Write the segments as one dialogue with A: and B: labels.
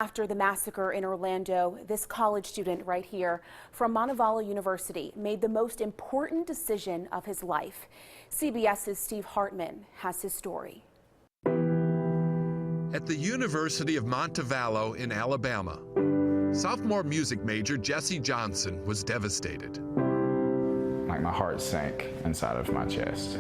A: After the massacre in Orlando, this college student right here from Montevallo University made the most important decision of his life. CBS's Steve Hartman has his story.
B: At the University of Montevallo in Alabama, sophomore music major Jesse Johnson was devastated.
C: Like my heart sank inside of my chest.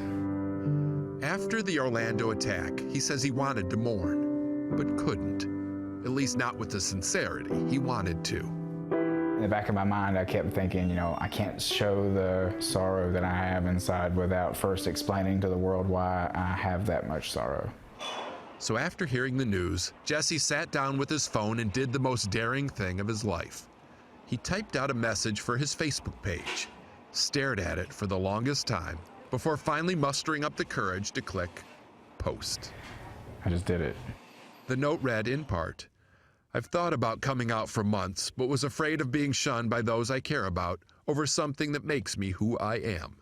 B: After the Orlando attack, he says he wanted to mourn, but couldn't. At least not with the sincerity he wanted to.
C: In the back of my mind, I kept thinking, I can't show the sorrow that I have inside without first explaining to the world why I have that much sorrow.
B: So after hearing the news, Jesse sat down with his phone and did the most daring thing of his life. He typed out a message for his Facebook page, stared at it for the longest time, before finally mustering up the courage to click post.
C: I just did it.
B: The note read in part, "I've thought about coming out for months, but was afraid of being shunned by those I care about over something that makes me who I am.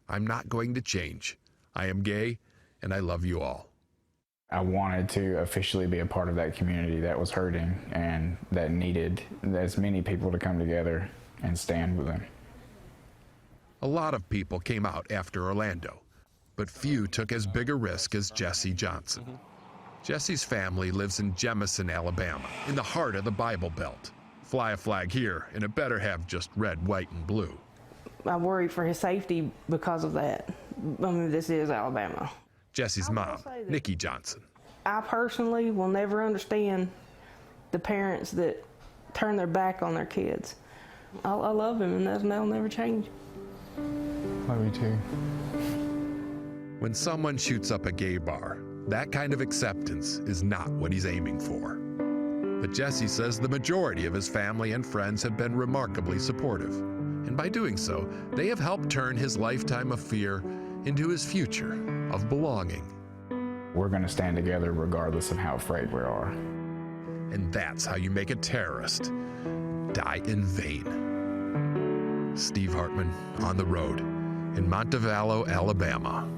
B: I'm not going to change. I am gay, and I love you all."
C: I wanted to officially be a part of that community that was hurting and that needed as many people to come together and stand with them.
B: A lot of people came out after Orlando, but few took as big a risk as Jesse Johnson. Jesse's family lives in Jemison, Alabama, in the heart of the Bible Belt. Fly a flag here, and it better have just red, white, and blue.
D: I worry for his safety because of that. I mean, this is Alabama.
B: Jesse's mom, Nikki Johnson.
D: I personally will never understand the parents that turn their back on their kids. I love him, and that'll never change.
C: Love you too.
B: When someone shoots up a gay bar, that kind of acceptance is not what he's aiming for. But Jesse says the majority of his family and friends have been remarkably supportive. And by doing so, they have helped turn his lifetime of fear into his future of belonging.
C: We're going to stand together regardless of how afraid we are.
B: And that's how you make a terrorist die in vain. Steve Hartman on the road in Montevallo, Alabama.